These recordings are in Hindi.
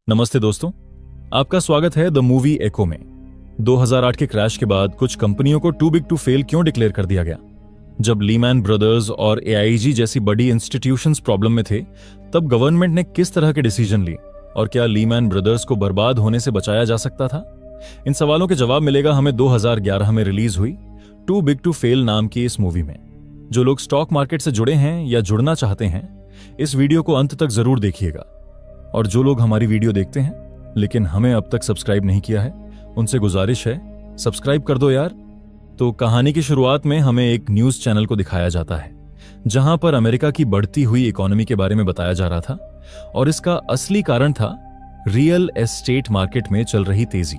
नमस्ते दोस्तों, आपका स्वागत है द मूवी एको में। 2008 के क्रैश के बाद कुछ कंपनियों को टू बिग टू फेल क्यों डिक्लेयर कर दिया गया? जब लीमैन ब्रदर्स और एआईजी जैसी बड़ी इंस्टीट्यूशंस प्रॉब्लम में थे, तब गवर्नमेंट ने किस तरह के डिसीजन लिए और क्या लीमैन ब्रदर्स को बर्बाद होने से बचाया जा सकता था? इन सवालों के जवाब मिलेगा हमें 2011 में रिलीज हुई टू बिग टू फेल नाम की इस मूवी में। जो लोग स्टॉक मार्केट से जुड़े हैं या जुड़ना चाहते हैं, इस वीडियो को अंत तक जरूर देखिएगा। और जो लोग हमारी वीडियो देखते हैं लेकिन हमें अब तक सब्सक्राइब नहीं किया है, उनसे गुजारिश है सब्सक्राइब कर दो यार। तो कहानी की शुरुआत में हमें एक न्यूज चैनल को दिखाया जाता है जहां पर अमेरिका की बढ़ती हुई इकोनॉमी के बारे में बताया जा रहा था और इसका असली कारण था रियल एस्टेट मार्केट में चल रही तेजी।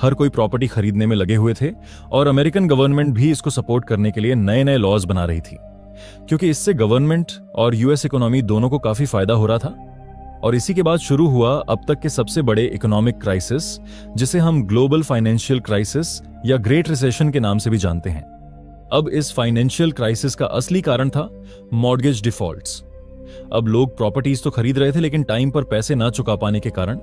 हर कोई प्रॉपर्टी खरीदने में लगे हुए थे और अमेरिकन गवर्नमेंट भी इसको सपोर्ट करने के लिए नए नए लॉज बना रही थी, क्योंकि इससे गवर्नमेंट और यूएस इकोनॉमी दोनों को काफी फायदा हो रहा था। और इसी के बाद शुरू हुआ अब तक के सबसे बड़े इकोनॉमिक क्राइसिस, जिसे हम ग्लोबल फाइनेंशियल क्राइसिस या ग्रेट रिसेशन के नाम से भी जानते हैं। अब इस फाइनेंशियल क्राइसिस का असली कारण था मॉर्गेज डिफॉल्ट्स। अब लोग प्रॉपर्टीज तो खरीद रहे थे लेकिन टाइम पर पैसे ना चुका पाने के कारण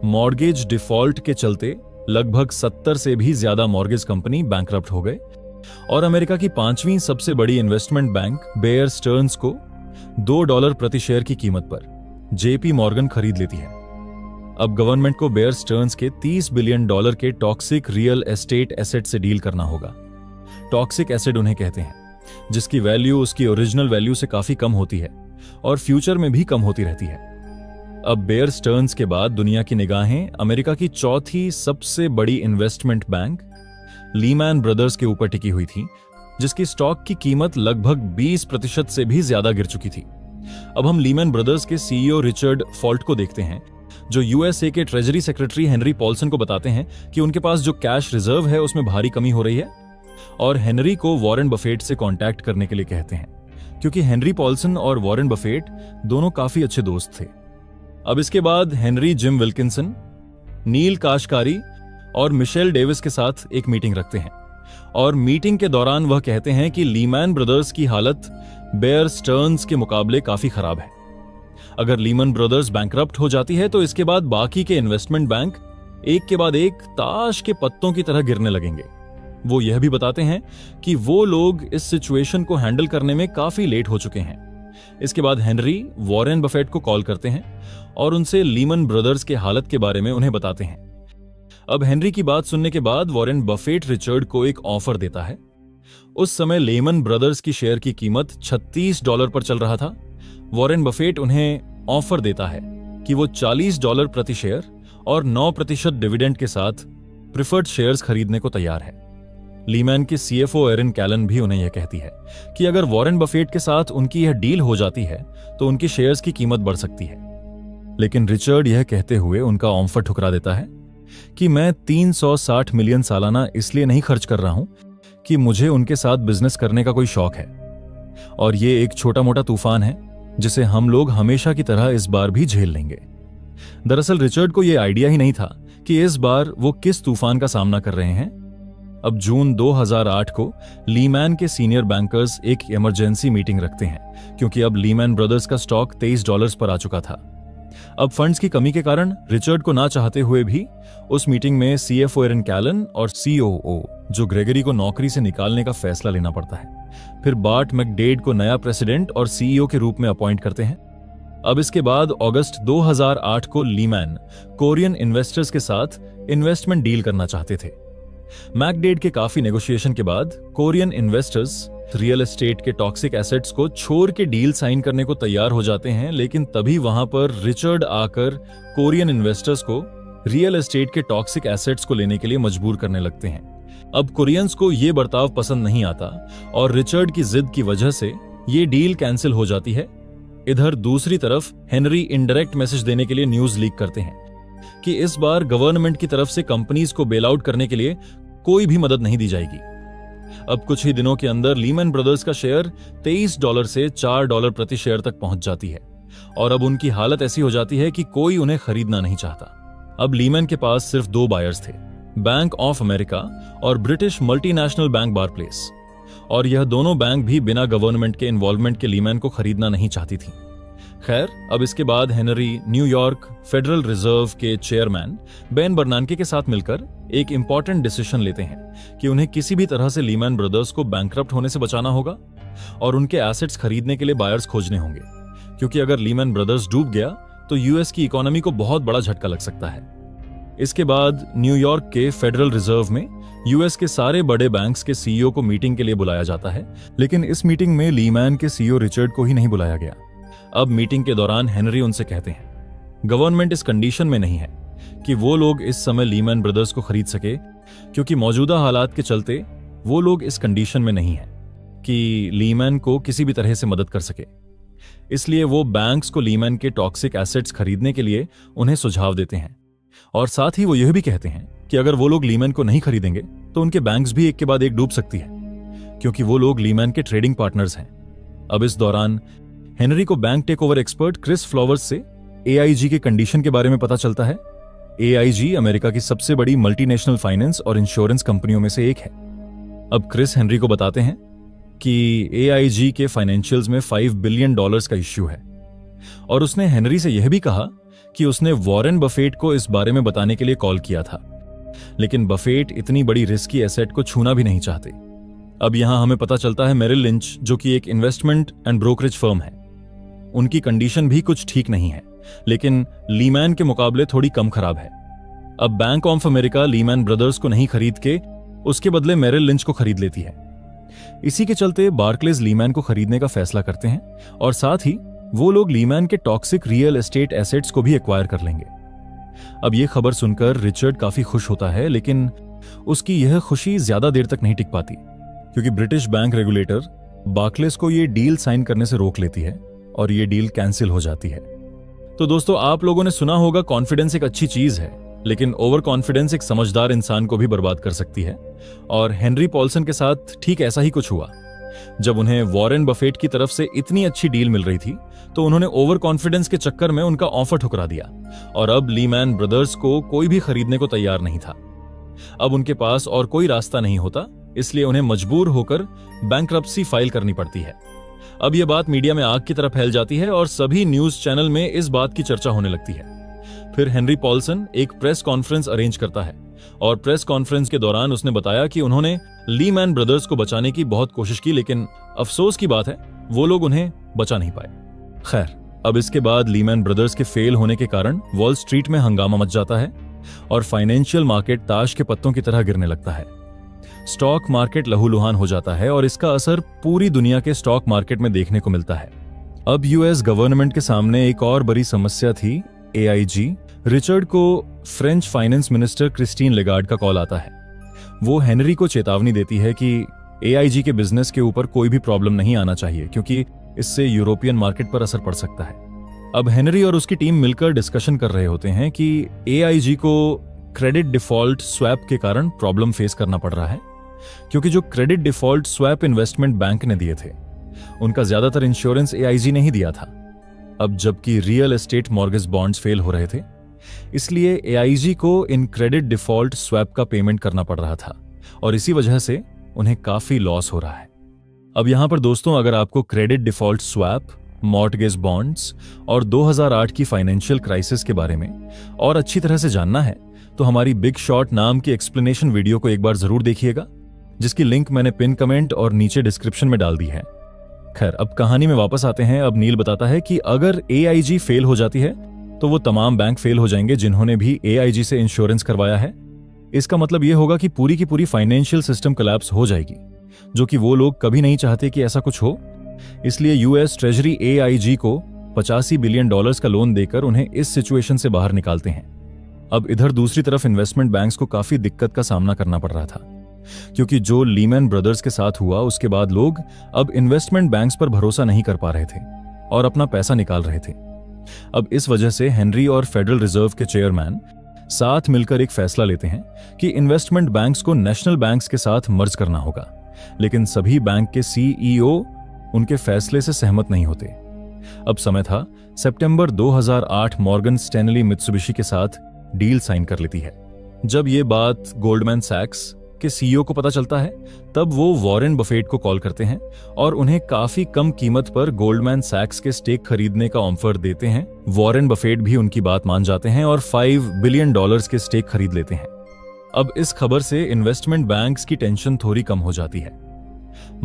मॉर्गेज डिफॉल्ट के चलते लगभग 70 से भी ज्यादा मॉर्गेज कंपनी बैंकरप्ट हो गए और अमेरिका की 5वीं सबसे बड़ी इन्वेस्टमेंट बैंक बेयर स्टर्न्स को $2 प्रति शेयर की कीमत पर जेपी मॉर्गन खरीद लेती है। अब गवर्नमेंट को बेयर स्टर्न्स के $30 बिलियन के टॉक्सिक रियल एस्टेट एसेट से डील करना होगा। टॉक्सिक एसेट उन्हें कहते हैं जिसकी वैल्यू उसकी ओरिजिनल वैल्यू से काफी कम होती है और फ्यूचर में भी कम होती रहती है। अब बेयर स्टर्न्स के बाद दुनिया की निगाहें अमेरिका की 4थी सबसे बड़ी इन्वेस्टमेंट बैंक लीमैन ब्रदर्स के ऊपर टिकी हुई थी, जिसकी स्टॉक की कीमत लगभग 20% से भी ज्यादा गिर चुकी थी। अब हम लीमैन ब्रदर्स के सीईओ रिचर्ड फॉल्ट को देखते हैं, जो यूएसए के ट्रेजरी सेक्रेटरी हेनरी पॉल्सन को बताते हैं कि उनके पास जो कैश रिजर्व है उसमें भारी कमी हो रही है और हेनरी को वॉरेन बफेट से कांटेक्ट करने के लिए कहते हैं, क्योंकि हेनरी पॉल्सन और वॉरेन बफेट दोनों काफी अच्छे दोस्त थे। अब इसके बाद हेनरी जिम विल्किंसन, नील काशकारी और मिशेल डेविस के साथ एक मीटिंग रखते हैं और मीटिंग के दौरान वह कहते हैं कि लीमैन ब्रदर्स की हालत बेयर स्टर्न्स के मुकाबले काफी खराब है। अगर लीमैन ब्रदर्स बैंकरप्ट हो जाती है तो इसके बाद बाकी के इन्वेस्टमेंट बैंक एक के बाद एक ताश के पत्तों की तरह गिरने लगेंगे। वो यह भी बताते हैं कि वो लोग इस सिचुएशन को हैंडल करने में काफी लेट हो चुके हैं। इसके बाद हेनरी वॉरेन बफेट को कॉल करते हैं और उनसे लीमैन ब्रदर्स के हालत के बारे में उन्हें बताते हैं। अब हेनरी की बात सुनने के बाद वॉरेन बफेट रिचर्ड को एक ऑफर देता है। उस समय लीमैन ब्रदर्स की शेयर की कीमत $36 पर चल रहा था। वॉरेन बफेट उन्हें ऑफर देता है कि वो $40 प्रति शेयर और 9% डिविडेंड के साथ प्रिफर्ड शेयर्स खरीदने को तैयार है। लीमैन की सीएफओ एरिन कैलन भी उन्हें यह कहती है कि अगर वॉरेन बफेट के साथ उनकी यह डील हो जाती है तो उनकी शेयर्स की कीमत बढ़ सकती है। लेकिन रिचर्ड यह कहते हुए उनका ऑफर ठुकरा देता है कि मैं 360 मिलियन सालाना इसलिए नहीं खर्च कर रहा हूं कि मुझे उनके साथ बिजनेस करने का कोई शौक है और ये एक छोटा मोटा तूफान है जिसे हम लोग हमेशा की तरह इस बार भी झेल लेंगे। दरअसल रिचर्ड को यह आइडिया ही नहीं था कि इस बार वो किस तूफान का सामना कर रहे हैं। अब जून 2008 को लीमैन के सीनियर बैंकर्स एक इमरजेंसी मीटिंग रखते हैं, क्योंकि अब लीमैन ब्रदर्स का स्टॉक $23 पर आ चुका था। अब फंड्स की कमी के कारण रिचर्ड को ना चाहते हुए भी उस मीटिंग में सीएफओ एरिन कैलन और सीओओ जो ग्रेगरी को नौकरी से निकालने का फैसला लेना पड़ता है। फिर बार्ट मैकडेड को नया प्रेसिडेंट और सीईओ के रूप में अपॉइंट करते हैं। अब इसके बाद अगस्त 2008 को लीमैन कोरियन इन्वेस्टर्स के साथ इन्वेस्टमेंट डील करना चाहते थे। मैकडेड के काफी नेगोशिएशन के बाद कोरियन इन्वेस्टर्स रियल एस्टेट के टॉक्सिक एसेट्स को छोड़ के डील साइन करने को तैयार हो जाते हैं, लेकिन तभी वहां पर रिचर्ड आकर कोरियन इन्वेस्टर्स को रियल एस्टेट के टॉक्सिक एसेट्स को लेने के लिए मजबूर करने लगते हैं। अब कोरियंस को यह बर्ताव पसंद नहीं आता और रिचर्ड की जिद की वजह से यह डील कैंसिल हो जाती है। इधर दूसरी तरफ हेनरी इनडायरेक्ट मैसेज देने के लिए न्यूज लीक करते हैं कि इस बार गवर्नमेंट की तरफ से कंपनीज को बेल आउट करने के लिए कोई भी मदद नहीं दी जाएगी। अब कुछ ही दिनों के अंदर लीमैन ब्रदर्स का शेयर $23 से $4 प्रति शेयर तक पहुंच जाती है और अब उनकी हालत ऐसी हो जाती है कि कोई उन्हें खरीदना नहीं चाहता। अब लीमैन के पास सिर्फ 2 बायर्स थे, बैंक ऑफ अमेरिका और ब्रिटिश मल्टीनेशनल बैंक बारक्लेस, और यह दोनों बैंक भी बिना गवर्नमेंट के इन्वॉल्वमेंट के लीमैन को खरीदना नहीं चाहती थी। खैर, अब इसके बाद हेनरी न्यूयॉर्क फेडरल रिजर्व के चेयरमैन बेन बर्नांके के साथ मिलकर एक इंपॉर्टेंट डिसीजन लेते हैं कि उन्हें किसी भी तरह से लीमैन ब्रदर्स को बैंकरप्ट होने से बचाना होगा और उनके एसेट्स खरीदने के लिए बायर्स खोजने होंगे, क्योंकि अगर लीमैन ब्रदर्स डूब गया तो यूएस की इकोनॉमी को बहुत बड़ा झटका लग सकता है। इसके बाद न्यूयॉर्क के फेडरल रिजर्व में यूएस के सारे बड़े बैंक्स के सीईओ को मीटिंग के लिए बुलाया जाता है, लेकिन इस मीटिंग में लीमैन के सीईओ रिचर्ड को ही नहीं बुलाया गया। अब मीटिंग के दौरान हेनरी उनसे कहते हैं, गवर्नमेंट इस कंडीशन में नहीं है कि वो लोग इस समय लीमैन ब्रदर्स को खरीद सके, क्योंकि मौजूदा हालात के चलते वो लोग इस कंडीशन में नहीं है कि लीमैन को किसी भी तरह से मदद कर सके। इसलिए वो बैंक्स को लीमैन के टॉक्सिक एसेट्स खरीदने के लिए उन्हें सुझाव देते हैं, और साथ ही वो यह भी कहते हैं कि अगर वो लोग लीमैन को नहीं खरीदेंगे तो उनके बैंक्स भी एक के बाद एक डूब सकती है, क्योंकि वो लोग लीमैन के ट्रेडिंग पार्टनर्स हैं। अब इस दौरान हेनरी को bank take over expert Chris Flowers से एआईजी के कंडीशन के बारे में पता चलता है। एआईजी अमेरिका की सबसे बड़ी मल्टीनेशनल फाइनेंस और इंश्योरेंस कंपनियों में से एक है। अब क्रिस हेनरी को बताते हैं कि एआईजी के फाइनेंशियल्स में $5 बिलियन का इश्यू है, और उसने हेनरी से यह भी कहा कि उसने वॉरेन बफेट को इस बारे में बताने के लिए कॉल किया था, लेकिन बफेट इतनी बड़ी रिस्की एसेट को छूना भी नहीं चाहते। अब यहां हमें पता चलता है मेरिल लिंच, जो कि एक इन्वेस्टमेंट एंड ब्रोकरेज फर्म है, उनकी कंडीशन भी कुछ ठीक नहीं है, लेकिन लीमैन के मुकाबले थोड़ी कम खराब है। अब bank of America Lehmann brothers को नहीं खरीद के उसके बदले मेरिल लिंच को खरीद लेती है। इसी के चलते बार्कलेज लीमैन को खरीदने का फैसला करते हैं, और साथ ही वो लोग लीमैन के टॉक्सिक रियल एस्टेट एसेट्स को भी एक्वायर कर लेंगे। अब यह खबर सुनकर रिचर्ड काफी खुश होता है, लेकिन उसकी यह खुशी ज्यादा देर तक नहीं टिक पाती, क्योंकि ब्रिटिश बैंक रेगुलेटर बार्कलेज को यह डील साइन करने से रोक लेती है और ये डील कैंसिल हो जाती है। तो दोस्तों, आप लोगों ने सुना होगा कॉन्फिडेंस एक अच्छी चीज है, लेकिन ओवर कॉन्फिडेंस एक समझदार इंसान को भी बर्बाद कर सकती है, और हेनरी पॉल्सन के साथ ठीक ऐसा ही कुछ हुआ। जब उन्हें वॉरेन बफेट की तरफ से इतनी अच्छी डील मिल रही थी तो उन्होंने ओवर कॉन्फिडेंस के चक्कर में उनका ऑफर ठुकरा दिया, और अब लीमैन ब्रदर्स को कोई भी खरीदने को तैयार नहीं था। अब उनके पास और कोई रास्ता नहीं होता, इसलिए उन्हें मजबूर होकर बैंकरप्सी फाइल करनी पड़ती है। अब यह बात मीडिया में आग की तरह फैल जाती है और सभी न्यूज चैनल में इस बात की चर्चा होने लगती है। फिर हेनरी पॉल्सन एक प्रेस कॉन्फ्रेंस अरेंज करता है, और प्रेस कॉन्फ्रेंस के दौरान उसने बताया कि उन्होंने लीमैन ब्रदर्स को बचाने की बहुत कोशिश की, लेकिन अफसोस की बात है वो लोग उन्हें बचा नहीं पाए। खैर, अब इसके बाद लीमैन ब्रदर्स के फेल होने के कारण वॉल स्ट्रीट में हंगामा मच जाता है और फाइनेंशियल मार्केट ताश के पत्तों की तरह गिरने लगता है। स्टॉक मार्केट लहूलुहान हो जाता है, और इसका असर पूरी दुनिया के स्टॉक मार्केट में देखने को मिलता है। अब यूएस गवर्नमेंट के सामने एक और बड़ी समस्या थी एआईजी। रिचर्ड को French finance minister Christine Lagarde का कॉल आता है। वो हेनरी को चेतावनी देती है कि एआईजी के बिजनेस के ऊपर कोई भी प्रॉब्लम नहीं आना चाहिए, क्योंकि इससे यूरोपियन मार्केट पर असर पड़ सकता है। अब हेनरी और उसकी टीम मिलकर डिस्कशन कर रहे होते हैं कि एआईजी को क्रेडिट डिफॉल्ट स्वैप के कारण प्रॉब्लम फेस करना पड़ रहा है, क्योंकि जो credit default swap investment bank ने दिए थे उनका ज्यादातर इंश्योरेंस एआईजी ने ही दिया था। अब जबकि real estate mortgage bonds fail हो रहे थे, इसलिए एआईजी को इन क्रेडिट डिफॉल्ट स्वैप का पेमेंट करना पड़ रहा था, और इसी वजह से उन्हें काफी लॉस हो रहा है। अब यहां पर दोस्तों, अगर आपको credit default swap, mortgage bonds और 2008 की फाइनेंशियल क्राइसिस के बारे में और अच्छी तरह से जानना है तो हमारी बिग शॉट नाम की एक्सप्लेनेशन वीडियो को एक बार जरूर देखिएगा, जिसकी लिंक मैंने पिन कमेंट और नीचे डिस्क्रिप्शन में डाल दी है। खैर, अब कहानी में वापस आते हैं। अब नील बताता है कि अगर एआईजी फेल हो जाती है तो वो तमाम बैंक फेल हो जाएंगे जिन्होंने भी एआईजी से इंश्योरेंस करवाया है। इसका मतलब यह होगा कि पूरी की पूरी फाइनेंशियल सिस्टम कोलैप्स हो जाएगी, जो कि वो लोग कभी नहीं चाहते कि ऐसा कुछ हो। इसलिए यूएस ट्रेजरी एआईजी को $85 बिलियन का लोन देकर उन्हें इस सिचुएशन से बाहर निकालते हैं। अब इधर दूसरी तरफ इन्वेस्टमेंट बैंक्स को काफी दिक्कत का सामना करना पड़ रहा था, क्योंकि जो लीमैन ब्रदर्स के साथ हुआ उसके बाद लोग अब इन्वेस्टमेंट बैंक्स पर भरोसा नहीं कर पा रहे थे और अपना पैसा निकाल रहे थे। अब इस वजह से हेनरी और फेडरल रिजर्व के चेयरमैन साथ मिलकर एक फैसला लेते हैं कि इन्वेस्टमेंट बैंक्स को नेशनल बैंक्स के साथ मर्ज करना होगा, लेकिन सभी बैंक के सीईओ उनके फैसले से सहमत नहीं होते। अब समय था सितंबर 2008 मॉर्गन स्टैनली मित्सुबिशी के साथ डील साइन कर लेती है। जब ये बात गोल्डमैन सैक्स, के सीईओ को पता चलता है, तब वो वॉरेन बफेट को कॉल करते हैं और उन्हें काफी कम कीमत पर गोल्डमैन सैक्स के स्टेक खरीदने का ऑफर देते हैं। वॉरेन बफेट भी उनकी बात मान जाते हैं और $5 बिलियन के स्टेक खरीद लेते हैं। अब इस खबर से इन्वेस्टमेंट बैंक्स की टेंशन थोड़ी कम हो जाती है।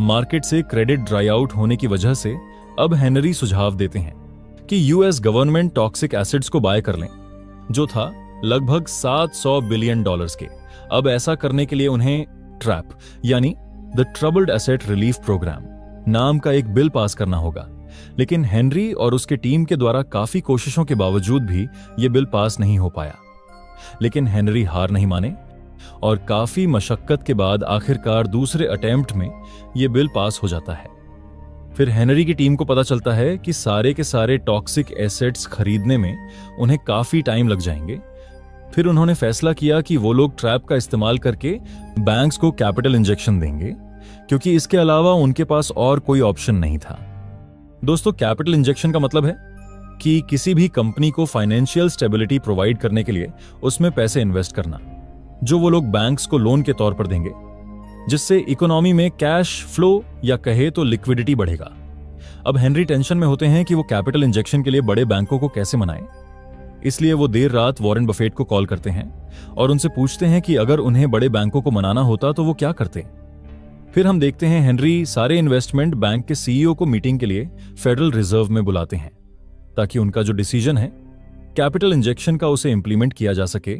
मार्केट से क्रेडिट ड्राई आउट होने की वजह से अब हेनरी सुझाव देते हैं कि यूएस गवर्नमेंट टॉक्सिक एसिड्स को बाय कर लें, जो था लगभग $700 बिलियन के। अब ऐसा करने के लिए उन्हें ट्रैप यानी the troubled asset relief program नाम का एक बिल पास करना होगा। लेकिन हेनरी और उसके टीम के द्वारा काफी कोशिशों के बावजूद भी यह बिल पास नहीं हो पाया। लेकिन हेनरी हार नहीं माने और काफी मशक्कत के बाद आखिरकार दूसरे अटेम्प्ट में यह बिल पास हो जाता है। फिर हेनरी की टीम को पता चलता है कि सारे के सारे टॉक्सिक एसेट्स खरीदने में उन्हें काफी टाइम लग जाएंगे। फिर उन्होंने फैसला किया कि वो लोग ट्रैप का इस्तेमाल करके बैंक्स को कैपिटल इंजेक्शन देंगे, क्योंकि इसके अलावा उनके पास और कोई ऑप्शन नहीं था। दोस्तों, कैपिटल इंजेक्शन का मतलब है कि किसी भी कंपनी को फाइनेंशियल स्टेबिलिटी प्रोवाइड करने के लिए उसमें पैसे इन्वेस्ट करना, जो वो लोग बैंक्स को लोन के तौर पर देंगे, जिससे इकोनॉमी में कैश फ्लो या कहे तो लिक्विडिटी बढ़ेगा। अब हेनरी टेंशन में होते हैं कि वो कैपिटल इंजेक्शन के लिए बड़े बैंकों को कैसे मनाएं। इसलिए वो देर रात वॉरेन बफेट को कॉल करते हैं और उनसे पूछते हैं कि अगर उन्हें बड़े बैंकों को मनाना होता तो वो क्या करते। फिर हम देखते हैं हेनरी सारे इन्वेस्टमेंट बैंक के सीईओ को मीटिंग के लिए फेडरल रिजर्व में बुलाते हैं, ताकि उनका जो डिसीजन है कैपिटल इंजेक्शन का उसे इंप्लीमेंट किया जा सके।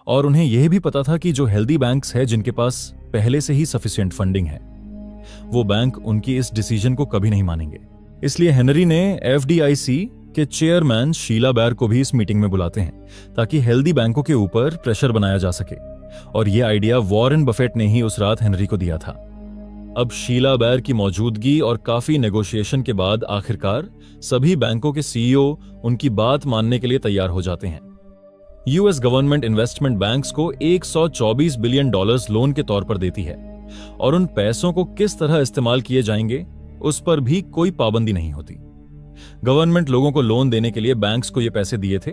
और उन्हें यह भी पता था कि जो हेल्दी बैंक्स है, जिनके पास पहले से ही सफिशिएंट फंडिंग है, वो बैंक उनकी इस डिसीजन को कभी नहीं मानेंगे। इसलिए हेनरी ने एफडीआईसी के चेयरमैन शीला बैर को भी इस मीटिंग में बुलाते हैं, ताकि हेल्दी बैंकों के ऊपर प्रेशर बनाया जा सके। और यह आइडिया वॉरेन बफेट ने ही उस रात हेनरी को दिया था। अब शीला बैर की मौजूदगी और काफी नेगोशिएशन के बाद आखिरकार सभी बैंकों के सीईओ उनकी बात मानने के लिए तैयार हो जाते हैं। यूएस गवर्नमेंट इन्वेस्टमेंट बैंक्स को $124 बिलियन लोन के तौर पर देती है और उन पैसों को किस तरह इस्तेमाल किए जाएंगे उस पर भी कोई पाबंदी नहीं होती। गवर्नमेंट लोगों को लोन देने के लिए बैंक्स को ये पैसे दिए थे,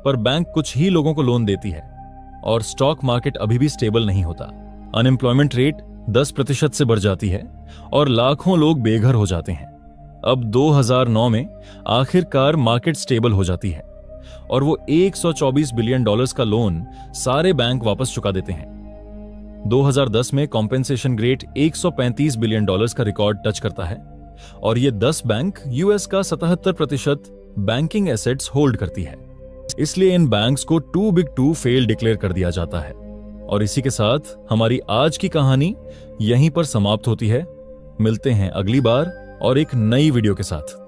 पर बैंक कुछ ही लोगों को लोन देती है और स्टॉक मार्केट अभी भी स्टेबल नहीं होता। अनएम्प्लॉयमेंट रेट 10% से बढ़ जाती है और लाखों लोग बेघर हो जाते हैं। अब 2009 में आखिरकार मार्केट स्टेबल हो जाती है और वो $124 बिलियन का लोन सारे बैंक वापस चुका देते हैं। 2010 में कॉम्पेंसेशन ग्रेड $135 बिलियन का रिकॉर्ड टच करता है और ये 10 बैंक यूएस का 77% बैंकिंग एसेट्स होल्ड करती है। इसलिए इन बैंक्स को too big to fail declare कर दिया जाता है। और इसी के साथ हमारी आज की कहानी यहीं पर समाप्त होती है। मिलते हैं अगली बार और एक नई वीडियो के साथ।